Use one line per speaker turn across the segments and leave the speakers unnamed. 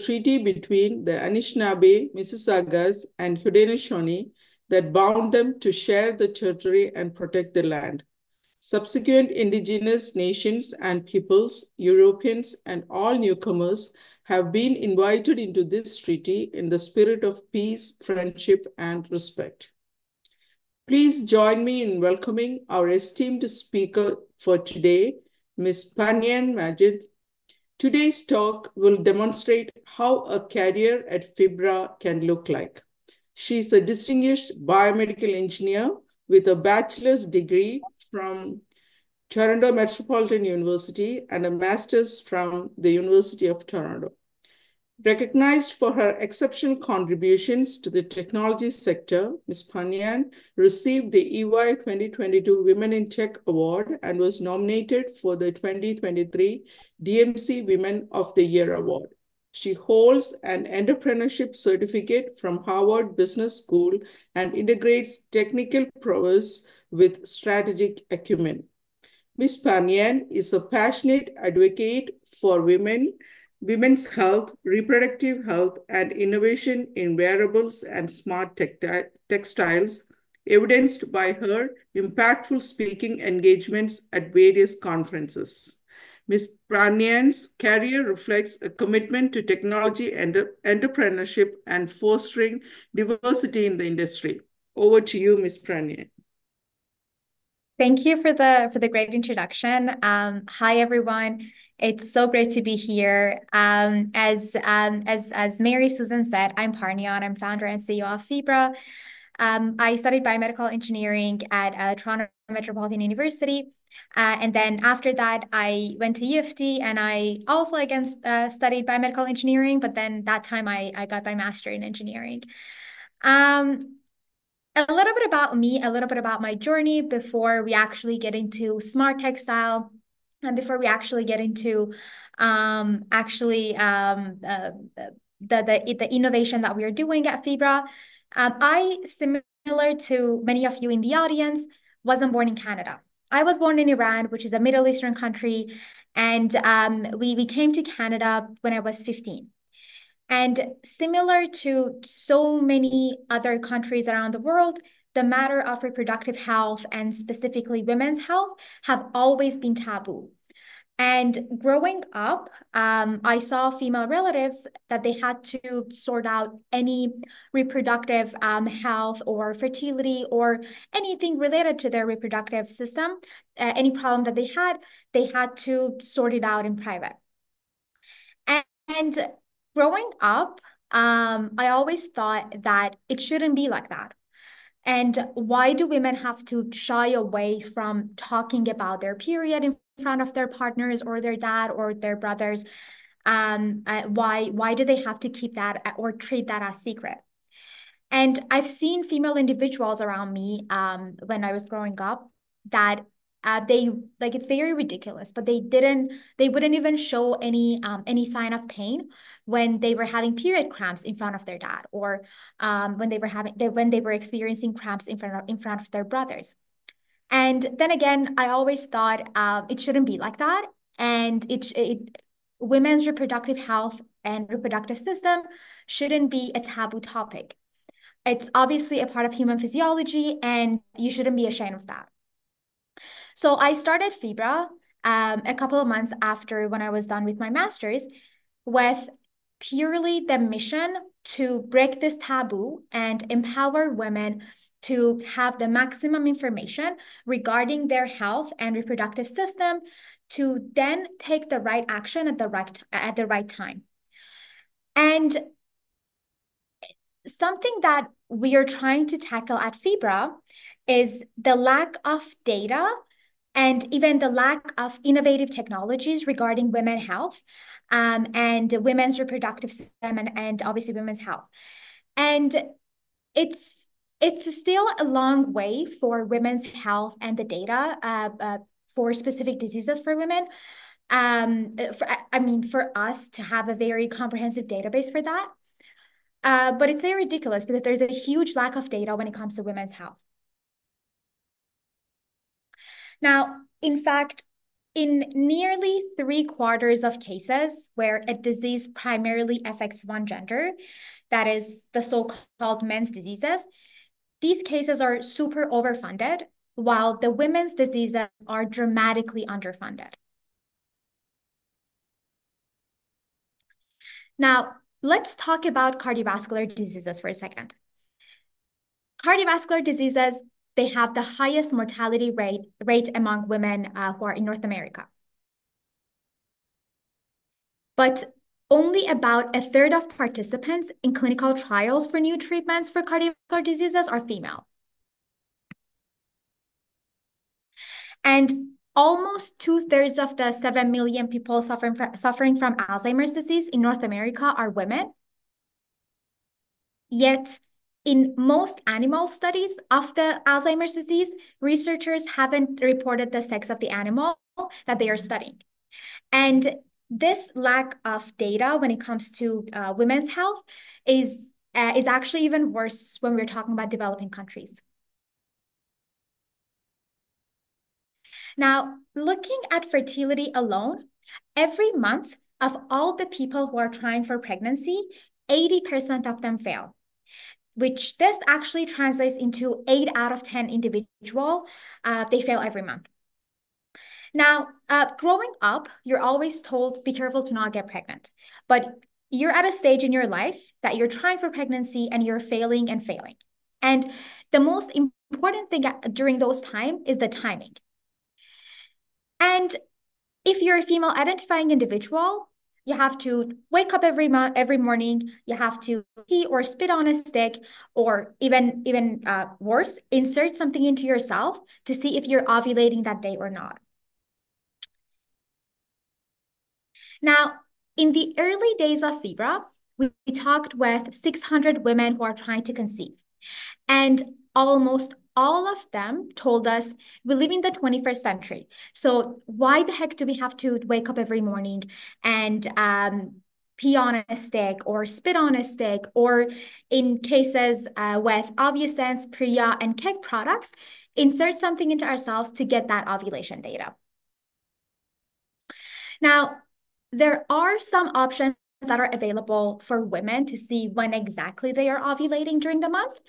treaty between the Anishinaabe, Mississaugas, and Haudenosaunee that bound them to share the territory and protect the land. Subsequent indigenous nations and peoples, Europeans, and all newcomers have been invited into this treaty in the spirit of peace, friendship, and respect. Please join me in welcoming our esteemed speaker for today, Ms. Panyan Majid. Today's talk will demonstrate how a career at FIBRA can look like. She is a distinguished biomedical engineer with a bachelor's degree from Toronto Metropolitan University and a master's from the University of Toronto. Recognized for her exceptional contributions to the technology sector, Ms. Panyan received the EY 2022 Women in Tech Award and was nominated for the 2023 DMC Women of the Year Award. She holds an entrepreneurship certificate from Harvard Business School and integrates technical prowess with strategic acumen. Ms. Panyan is a passionate advocate for women's health, reproductive health, and innovation in wearables and smart textiles, evidenced by her impactful speaking engagements at various conferences. Ms. Panyan's career reflects a commitment to technology and entrepreneurship and fostering diversity in the industry. Over to you, Ms. Panyan.
Thank you for the great introduction. Hi everyone. It's so great to be here. As Mary Susan said, I'm Parnyan. I'm founder and CEO of FIBRA. I studied biomedical engineering at Toronto Metropolitan University. And then after that, I went to U of T and I also again studied biomedical engineering, but then that time I got my master in engineering. A little bit about me, a little bit about my journey before we actually get into smart textile and before we actually get into the innovation that we are doing at FIBRA. I, similar to many of you in the audience, wasn't born in Canada. I was born in Iran, which is a Middle Eastern country, and we came to Canada when I was 15. And similar to so many other countries around the world, the matter of reproductive health and specifically women's health have always been taboo. And growing up, I saw female relatives that they had to sort out any reproductive health or fertility or anything related to their reproductive system, any problem that they had to sort it out in private. And growing up, I always thought that it shouldn't be like that. And why do women have to shy away from talking about their period in front of their partners or their dad or their brothers? Why do they have to keep that or treat that as secret? And I've seen female individuals around me when I was growing up that it's very ridiculous, but they wouldn't even show any sign of pain when they were having period cramps in front of their dad, or when they were experiencing cramps in front of their brothers. And then again, I always thought it shouldn't be like that, and women's reproductive health and reproductive system shouldn't be a taboo topic. It's obviously a part of human physiology, and you shouldn't be ashamed of that. So I started FIBRA a couple of months after when I was done with my master's, with purely the mission to break this taboo and empower women to have the maximum information regarding their health and reproductive system to then take the right action at the right time. And something that we are trying to tackle at FIBRA is the lack of data and even the lack of innovative technologies regarding women's health and women's reproductive system and obviously women's health. And it's still a long way for women's health and the data for specific diseases for women. For us to have a very comprehensive database for that. But it's very ridiculous because there's a huge lack of data when it comes to women's health. Now, in fact, in nearly 3/4 of cases where a disease primarily affects one gender, that is the so-called men's diseases, these cases are super overfunded, while the women's diseases are dramatically underfunded. Now, let's talk about cardiovascular diseases for a second. Cardiovascular diseases, they have the highest mortality rate among women who are in North America. But only about 1/3 of participants in clinical trials for new treatments for cardiovascular diseases are female. And almost 2/3 of the 7 million people suffering from Alzheimer's disease in North America are women. Yet, in most animal studies of the Alzheimer's disease, researchers haven't reported the sex of the animal that they are studying. And this lack of data when it comes to women's health is actually even worse when we're talking about developing countries. Now, looking at fertility alone, every month of all the people who are trying for pregnancy, 80% of them fail, which this actually translates into 8 out of 10 individuals, they fail every month. Now, growing up, you're always told, be careful to not get pregnant. But you're at a stage in your life that you're trying for pregnancy and you're failing and failing. And the most important thing during those times is the timing. And if you're a female identifying individual, you have to wake up every morning, you have to pee or spit on a stick, or even worse, insert something into yourself to see if you're ovulating that day or not. Now, in the early days of FIBRA, we talked with 600 women who are trying to conceive. And almost all of them told us, we live in the 21st century. So why the heck do we have to wake up every morning and pee on a stick or spit on a stick, or in cases with Ovusense, Priya, and Keg products, insert something into ourselves to get that ovulation data. Now, there are some options that are available for women to see when exactly they are ovulating during the month.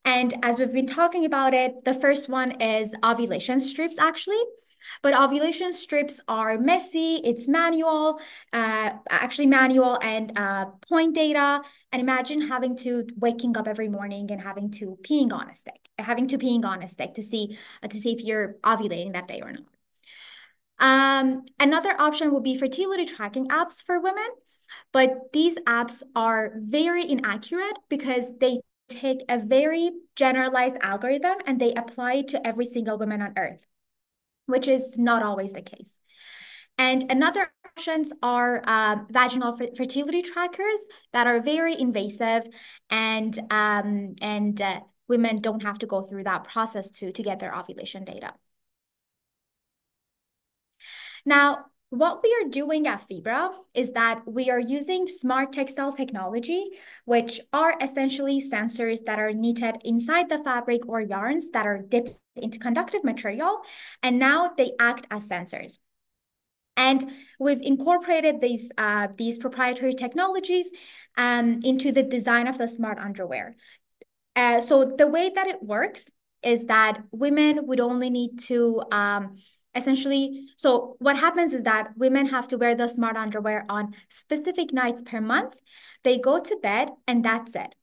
And as we've been talking about it, the first one is ovulation strips, actually. But ovulation strips are messy, it's manual, manual and point data. And imagine having to waking up every morning and having to peeing on a stick to see if you're ovulating that day or not. Another option would be fertility tracking apps for women, but these apps are very inaccurate because they take a very generalized algorithm and they apply it to every single woman on earth, which is not always the case. And another options are vaginal fertility trackers that are very invasive, and women don't have to go through that process to get their ovulation data. Now, what we are doing at FIBRA is that we are using smart textile technology, which are essentially sensors that are knitted inside the fabric or yarns that are dipped into conductive material, and now they act as sensors. And we've incorporated these proprietary technologies into the design of the smart underwear. So the way that it works is that women would only need to essentially, so what happens is that women have to wear the smart underwear on specific nights per month. They go to bed and that's it.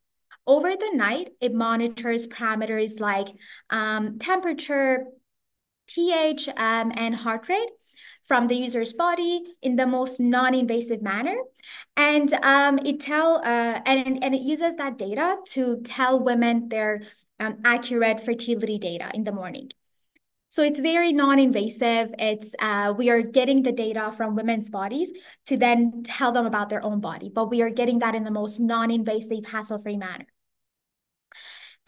Over the night, it monitors parameters like temperature, pH, and heart rate from the user's body in the most non-invasive manner. And it uses that data to tell women their accurate fertility data in the morning. So it's very non-invasive. We are getting the data from women's bodies to then tell them about their own body, but we are getting that in the most non-invasive, hassle-free manner.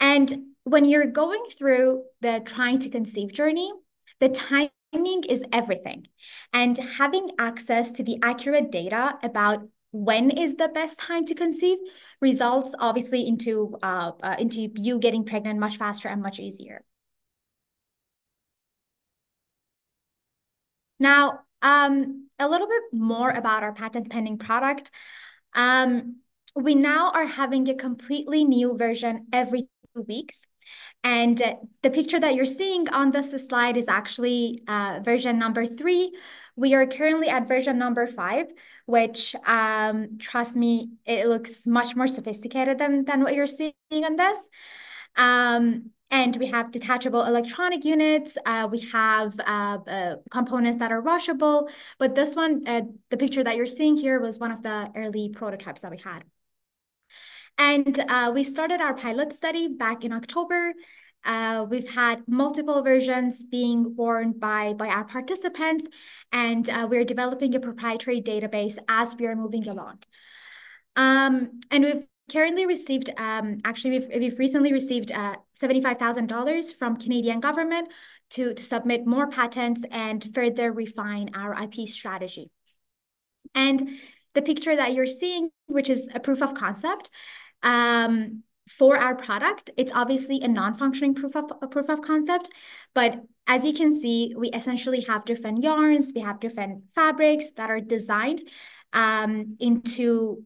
And when you're going through the trying to conceive journey, the timing is everything. And having access to the accurate data about when is the best time to conceive results obviously into you getting pregnant much faster and much easier. Now, a little bit more about our patent pending product. We now are having a completely new version every 2 weeks. And the picture that you're seeing on this slide is actually version number 3. We are currently at version number 5, which, trust me, it looks much more sophisticated than what you're seeing on this. And we have detachable electronic units. We have components that are washable. But this one, the picture that you're seeing here was one of the early prototypes that we had. And we started our pilot study back in October. We've had multiple versions being worn by our participants, and we're developing a proprietary database as we are moving along. And we've currently received, we've recently received $75,000 from Canadian government to submit more patents and further refine our IP strategy. And the picture that you're seeing, which is a proof of concept, for our product, it's obviously a non-functioning proof of concept, but as you can see, we essentially have different yarns, we have different fabrics that are designed into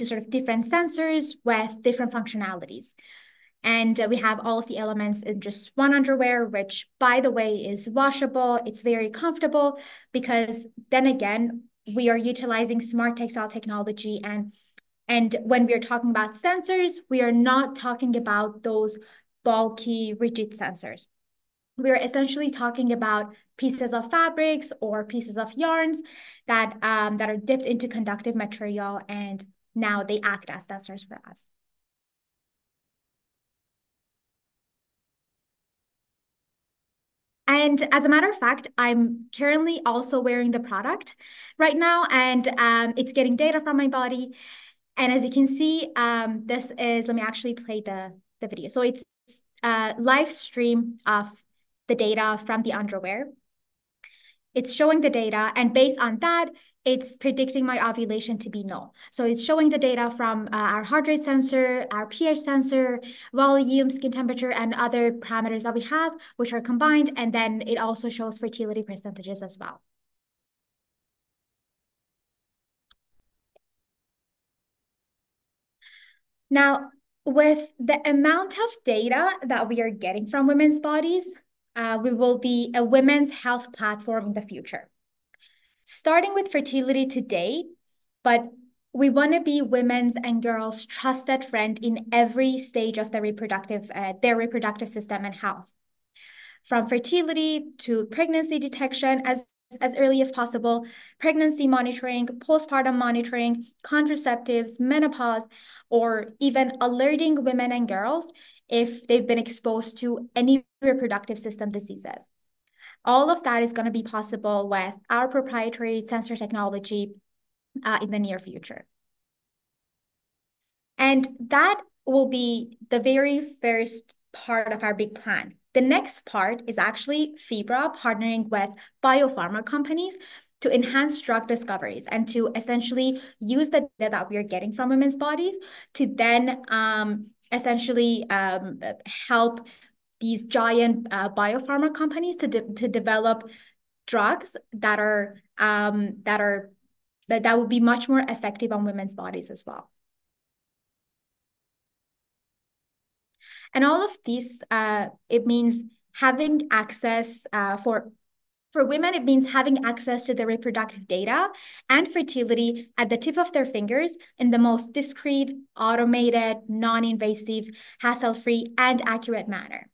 sort of different sensors with different functionalities. And we have all of the elements in just one underwear, which, by the way, is washable. It's very comfortable because then again, we are utilizing smart textile technology, and when we are talking about sensors, we are not talking about those bulky, rigid sensors. We're essentially talking about pieces of fabrics or pieces of yarns that are dipped into conductive material, and now they act as sensors for us. And as a matter of fact, I'm currently also wearing the product right now, and it's getting data from my body. And as you can see, this is, let me actually play the video. So it's a live stream of the data from the underwear. It's showing the data, and based on that, it's predicting my ovulation to be no. So it's showing the data from our heart rate sensor, our pH sensor, volume, skin temperature, and other parameters that we have, which are combined. And then it also shows fertility percentages as well. Now, with the amount of data that we are getting from women's bodies, we will be a women's health platform in the future. Starting with fertility today, but we want to be women's and girls' trusted friend in every stage of their reproductive system and health. From fertility to pregnancy detection as early as possible, pregnancy monitoring, postpartum monitoring, contraceptives, menopause, or even alerting women and girls if they've been exposed to any reproductive system diseases. All of that is going to be possible with our proprietary sensor technology in the near future. And that will be the very first part of our big plan. The next part is actually FIBRA partnering with biopharma companies to enhance drug discoveries and to essentially use the data that we are getting from women's bodies to then essentially help these giant biopharma companies to develop drugs that will be much more effective on women's bodies as well. And all of these, it means having access for women, it means having access to the reproductive data and fertility at the tip of their fingers in the most discreet, automated, non-invasive, hassle-free, and accurate manner.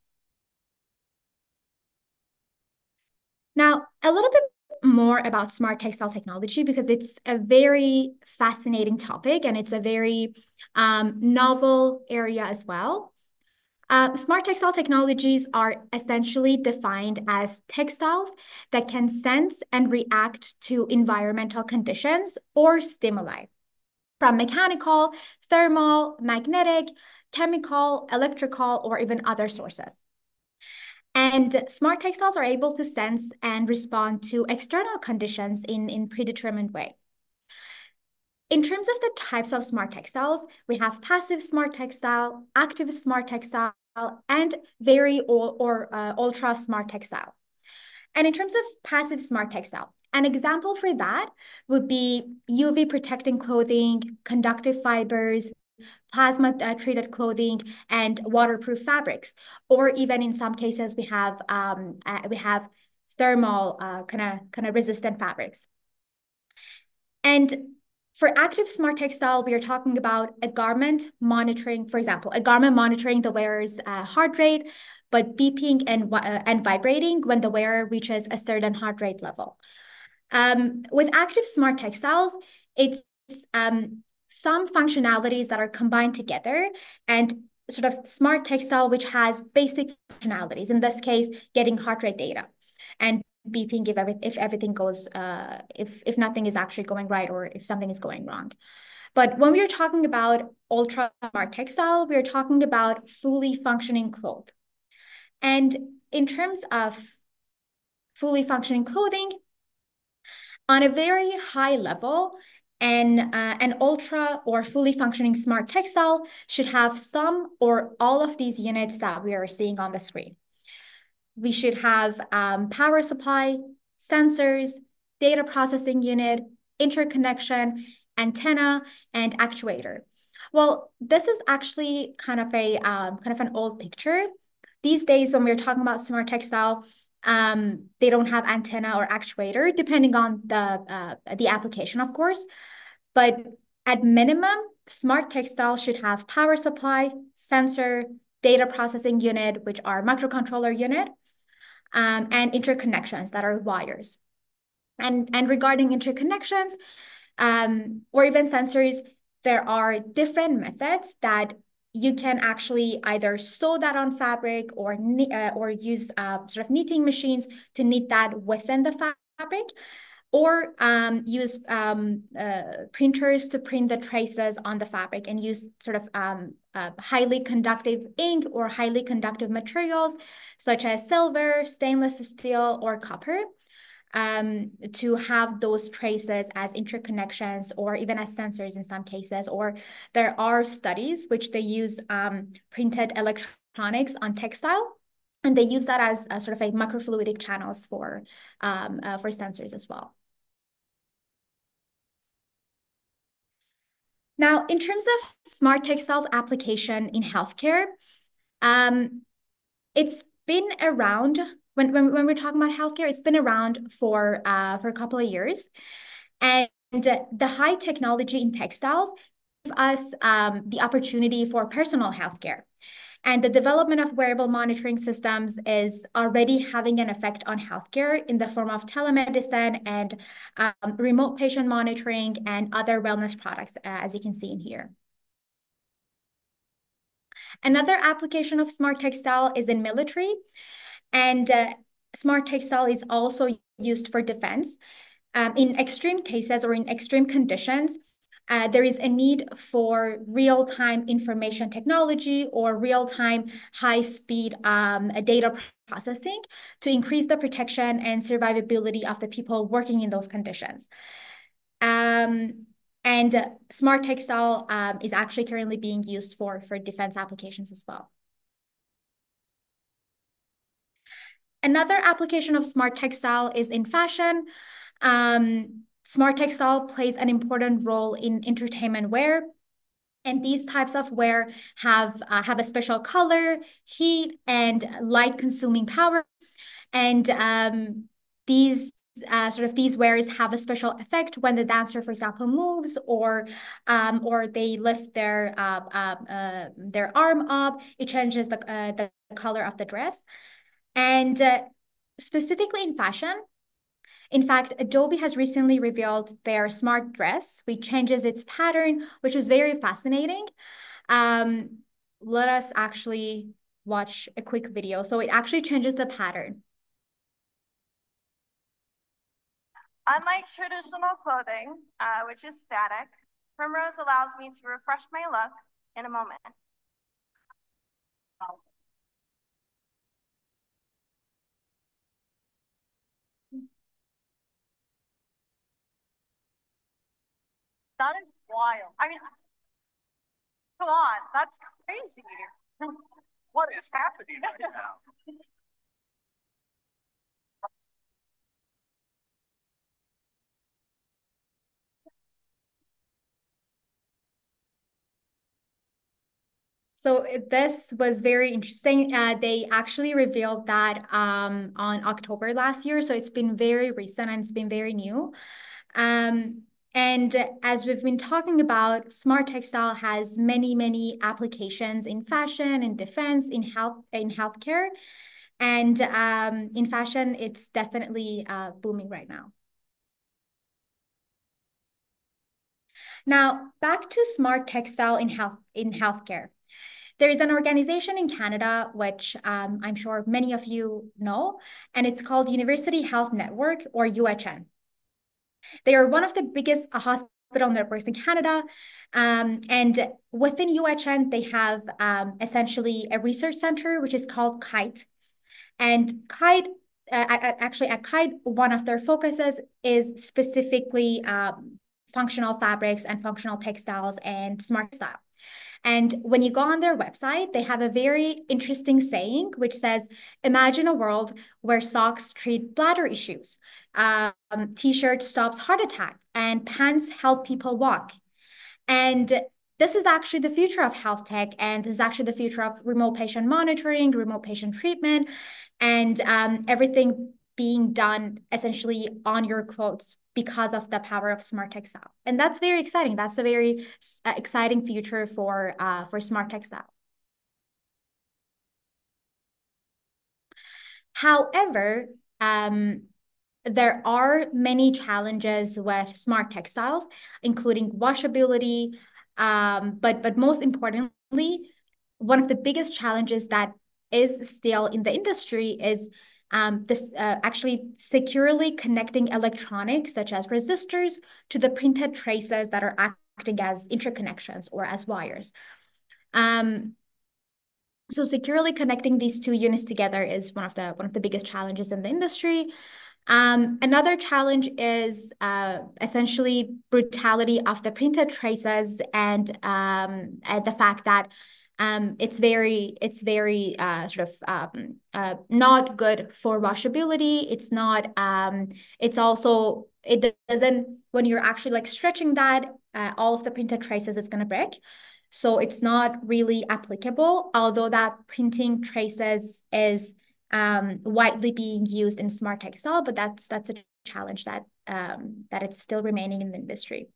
Now, a little bit more about smart textile technology, because it's a very fascinating topic and it's a very novel area as well. Smart textile technologies are essentially defined as textiles that can sense and react to environmental conditions or stimuli from mechanical, thermal, magnetic, chemical, electrical, or even other sources. And smart textiles are able to sense and respond to external conditions in predetermined way. In terms of the types of smart textiles, we have passive smart textile, active smart textile, and very ultra smart textile. And in terms of passive smart textile, an example for that would be UV protecting clothing, conductive fibers, plasma treated clothing, and waterproof fabrics. Or even in some cases, we have thermal kind of resistant fabrics. And for active smart textile, we are talking about a garment monitoring, for example, a garment monitoring the wearer's heart rate, but beeping and vibrating when the wearer reaches a certain heart rate level. With active smart textiles, it's some functionalities that are combined together, and sort of smart textile, which has basic functionalities, in this case, getting heart rate data and beeping if everything goes, if nothing is actually going right or if something is going wrong. But when we are talking about ultra smart textile, we are talking about fully functioning cloth. And in terms of fully functioning clothing, on a very high level, an ultra or fully functioning smart textile should have some or all of these units that we are seeing on the screen. We should have power supply, sensors, data processing unit, interconnection, antenna, and actuator. Well, this is actually kind of an old picture. These days, when we're talking about smart textile, they don't have antenna or actuator, depending on the application, of course. But at minimum, smart textile should have power supply, sensor, data processing unit, which are microcontroller unit, and interconnections that are wires. And regarding interconnections, or even sensors, there are different methods that you can actually either sew that on fabric or use sort of knitting machines to knit that within the fabric, or use printers to print the traces on the fabric and use sort of highly conductive ink or highly conductive materials such as silver, stainless steel, or copper, to have those traces as interconnections or even as sensors in some cases. Or there are studies which they use printed electronics on textile, and they use that as sort of a microfluidic channels for sensors as well. Now, in terms of smart textiles application in healthcare, it's been around when we're talking about healthcare, it's been around for a couple of years, and the high technology in textiles give us the opportunity for personal healthcare. And the development of wearable monitoring systems is already having an effect on healthcare in the form of telemedicine and remote patient monitoring and other wellness products, as you can see in here. Another application of smart textile is in military, and smart textile is also used for defense. In extreme cases or in extreme conditions, there is a need for real-time information technology or real-time high-speed data processing to increase the protection and survivability of the people working in those conditions. And smart textile is actually currently being used for defense applications as well. Another application of smart textile is in fashion. Smart textile plays an important role in entertainment wear. And these types of wear have a special color, heat, and light-consuming power. And these wares have a special effect when the dancer, for example, moves or they lift their arm up. It changes the color of the dress. And specifically in fashion, in fact, Adobe has recently revealed their smart dress, which changes its pattern, which was very fascinating. Let us actually watch a quick video. So it actually changes the pattern.
Unlike traditional clothing, which is static, Primrose allows me to refresh my look in a moment. That is wild. I mean, come on, that's crazy.
What is happening right now?
So this was very interesting. They actually revealed that on October last year. So it's been very recent and it's been very new. And as we've been talking about, smart textile has many applications in fashion, in defense, in healthcare. And in fashion, it's definitely booming right now. Now, back to smart textile in healthcare. There is an organization in Canada, which I'm sure many of you know, and it's called University Health Network, or UHN. They are one of the biggest hospital networks in Canada. And within UHN, they have essentially a research center, which is called KITE. And KITE, actually at KITE, one of their focuses is specifically functional fabrics and functional textiles and smart textile. And when you go on their website, they have a very interesting saying, which says, imagine a world where socks treat bladder issues, t-shirt stops heart attack, and pants help people walk. And this is actually the future of health tech, and this is actually the future of remote patient monitoring, remote patient treatment, and everything being done essentially on your clothes because of the power of smart textile. And that's very exciting. That's a very exciting future for smart textile. However, there are many challenges with smart textiles, including washability, but most importantly, one of the biggest challenges that is still in the industry is actually securely connecting electronics such as resistors to the printed traces that are acting as interconnections or as wires. So securely connecting these two units together is one of the biggest challenges in the industry. Another challenge is essentially brutality of the printed traces and the fact that it's very sort of not good for washability. It's not. It's also, it doesn't, when you're actually like stretching that, all of the printed traces is going to break. So it's not really applicable, although that printing traces is widely being used in smart textile, but that's a challenge that it's still remaining in the industry.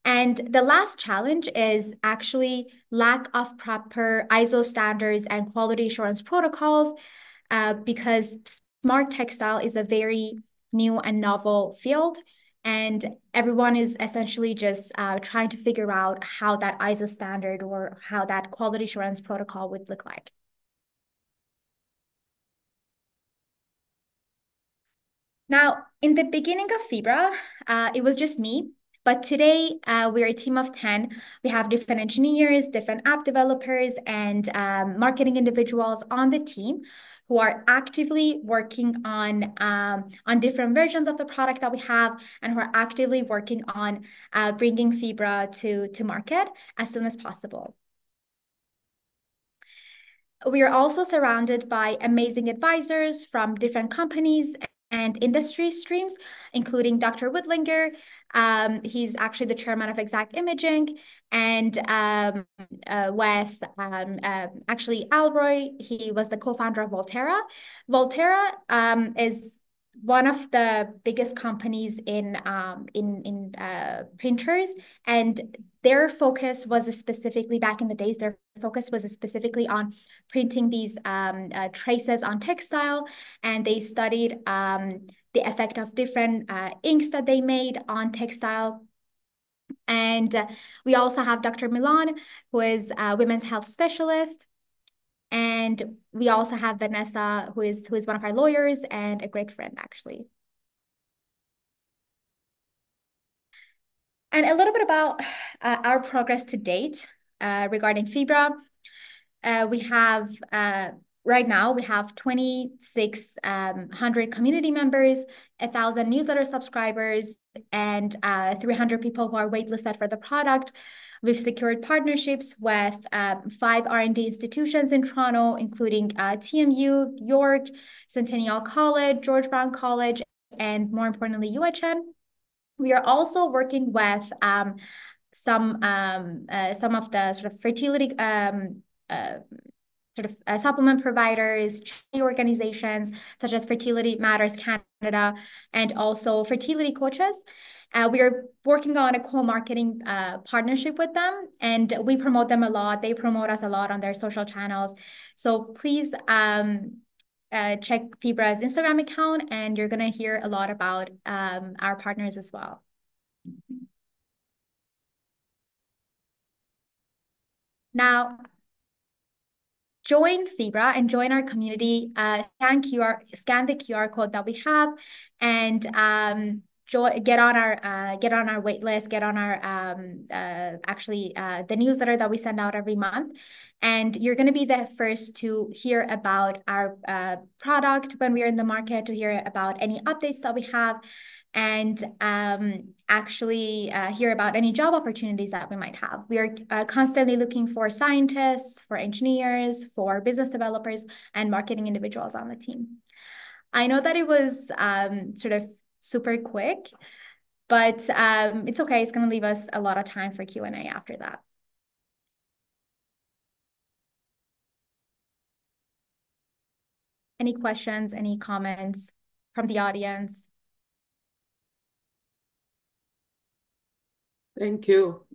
And the last challenge is actually lack of proper ISO standards and quality assurance protocols, because smart textile is a very new and novel field, and everyone is essentially just trying to figure out how that ISO standard or how that quality assurance protocol would look like. Now, in the beginning of Fibra, it was just me. But today, we're a team of 10. We have different engineers, different app developers, and marketing individuals on the team who are actively working on different versions of the product that we have, and who are actively working on bringing Fibra to market as soon as possible. We are also surrounded by amazing advisors from different companies and industry streams, including Dr. Woodlinger. He's actually the chairman of Exact Imaging, and with actually Alroy, he was the co-founder of Volterra. Volterra is one of the biggest companies in printers, and their focus was specifically, back in the days, their focus was specifically on printing these traces on textile, and they studied the effect of different inks that they made on textile. And we also have Dr. Milan, who is a women's health specialist. And we also have Vanessa, who is one of our lawyers and a great friend, actually. And a little bit about our progress to date regarding Fibra. We have, right now, we have 2,600 community members, 1,000 newsletter subscribers, and 300 people who are waitlisted for the product. We've secured partnerships with 5 R&D institutions in Toronto, including TMU, York, Centennial College, George Brown College, and more importantly, UHN. We are also working with some of the sort of fertility supplement providers, charity organizations such as Fertility Matters Canada, and also fertility coaches. We are working on a co-marketing partnership with them, and we promote them a lot. They promote us a lot on their social channels. So please check Fibra's Instagram account, and you're going to hear a lot about our partners as well. Now, join Fibra and join our community. Scan the QR code that we have, and get on our wait list. Get on our the newsletter that we send out every month, and you're going to be the first to hear about our product when we are in the market, to hear about any updates that we have, and hear about any job opportunities that we might have. We are constantly looking for scientists, for engineers, for business developers, and marketing individuals on the team. I know that it was sort of super quick, but it's okay. It's going to leave us a lot of time for Q&A after that. Any questions, any comments from the audience?
Thank you.